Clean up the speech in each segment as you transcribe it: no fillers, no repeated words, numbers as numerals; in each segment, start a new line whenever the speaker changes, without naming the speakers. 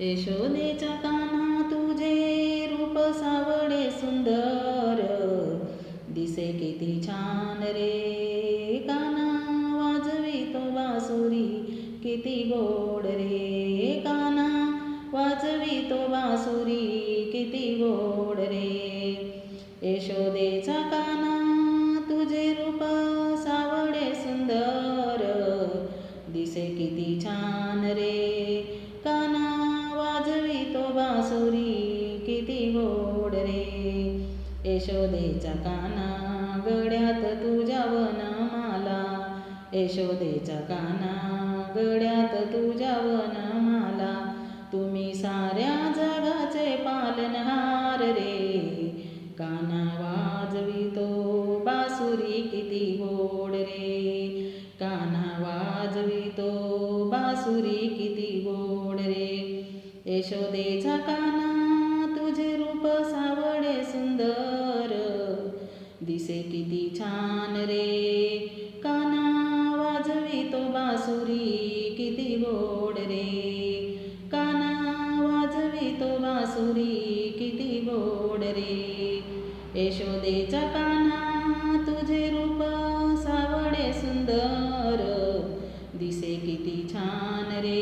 यशोदेच्या काना तुझे रूप सावळे सुंदर, दिसे किती छान रे काना वाजवितो बासुरी, किती गोड रे काना वाजवितो बासुरी, किती गोड रे. यशोदेचा काना तुझे रूप सावळे सुंदर, दिसे किती छान रे काना वाजवितो बासुरी, किती गोड रे. यशोदेच्या काना गळ्यात तुझ्या वनमाला, यशोदेच्या काना गळ्यात तुझ्या वनमाला, तुम्ही साऱ्या जगाचे पालनहार रे काना वाजवितो बासुरी, किती गोड रे काना वाजवितो बासुरी, किती गोड रे. यशोदेचा काना तुझे रूप सावळे सुंदर, दिसे किती छान रे काना वाजवितो बासुरी, किती गोड रे काना वाजवितो बासुरी, किती गोड रे. यशोदेचा काना तुझे रूप सावळे सुंदर, दिसे किती छान रे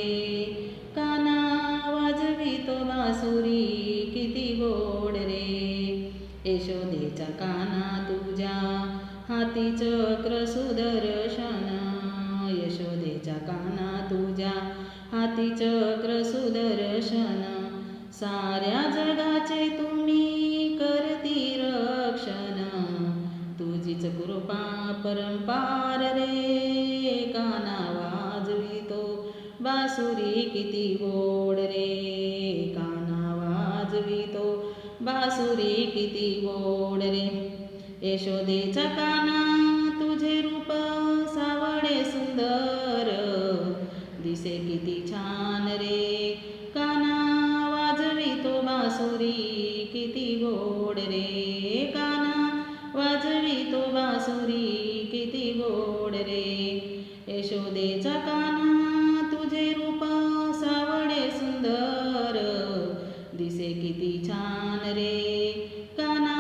काना वाजवितो बासुरी, किती गोड रे. यशोदेच्या काना तुझ्या हाती चक्र सुदर्शन, यशोदेच्या काना तुझ्या हाती चक्र सुदर्शन, साऱ्या जगाचे तुम्ही करती रक्षण, तुझीच कृपा परंपार रे काना वाजवितो बासुरी, किती गोड रे काना वाजवितो बासुरी, किती गोड रे. यशोदेचा काना तुझे रूप सावळे सुंदर, दिसे किती छान रे काना वाजवितो बासुरी, किती गोड रे काना वाजवितो बासुरी, किती गोड रे. यशोदेचा काना तुझे रूप सावळे सुंदर, दिसे किती छान रे काना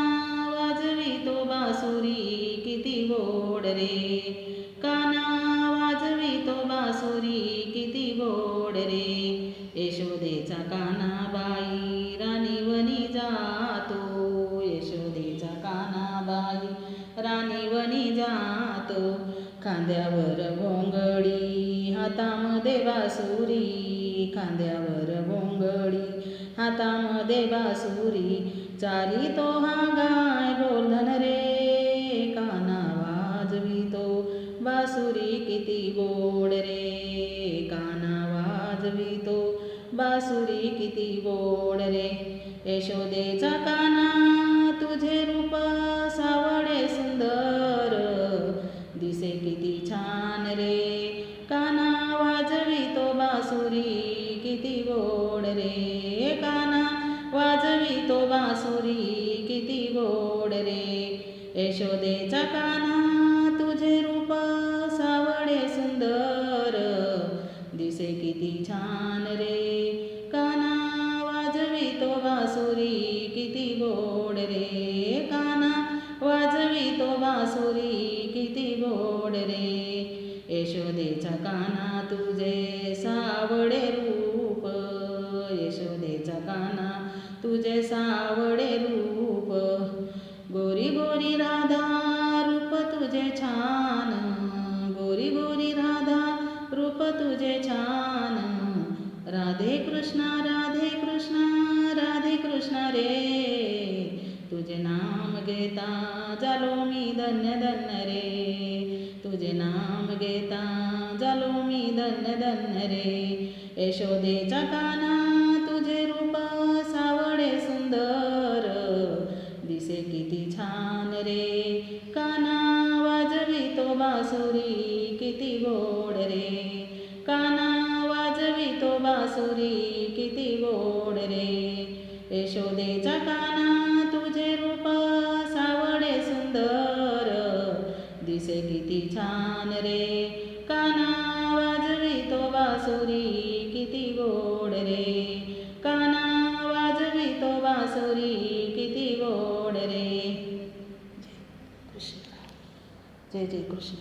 वाजवितो बासुरी, किती गोड रे काना वाजवितो बासुरी, किती गोड रे. यशोदेचा काना बाई राणीवनी जातो, यशोदेचा काना बाई राणीवनी जातो, खांद्यावर घोंगडी हातामध्ये बासुरी, खांद्यावर घोंगडी हातामध्ये बासुरी, चालितो हा गाय गोवर्धन रे काना वाजवितो बासुरी, किती गोड रे काना वाजवितो बासुरी, किती गोड रे. यशोदेचा काना तुझे रूप सावळे सुंदर, दिसे किती छान रे काना वाजवितो बासुरी, किती गोड रे काना वाजवितो बासुरी, किती गोड रे. यशोदेचा काना तुझे रूप सावळे सुंदर, दिसे किती छान रे काना वाजवितो बासुरी, किती गोड रे काना वाजवितो बासुरी, किती गोड रे. यशोदेचा काना तुझे सावळे रूप, यशोदेचा काना तुझे सावळे रूप, गोरी गोरी राधा रूप तुझे छान, गोरी गोरी राधा रूप तुझे छान, राधे कृष्णा राधे कृष्णा राधे कृष्णा रे, तुझे नाम घेता झालो मी धन्य धन्य रे, तुझे नाम घेता झालो मी धन्य धन्य रे. यशोदेचा काना तुझे रूप सावळे सुंदर, दिसे किती छान रे काना वाजवितो बासुरी, किती गोड रे काना वाजवितो बासुरी, किती गोड रे. यशोदेचा काना तुझे रूप सावळे सुंदर, दिसे किती छान रे काना वाजवितो बासुरी, किती गोड रे जय जय कृष्ण.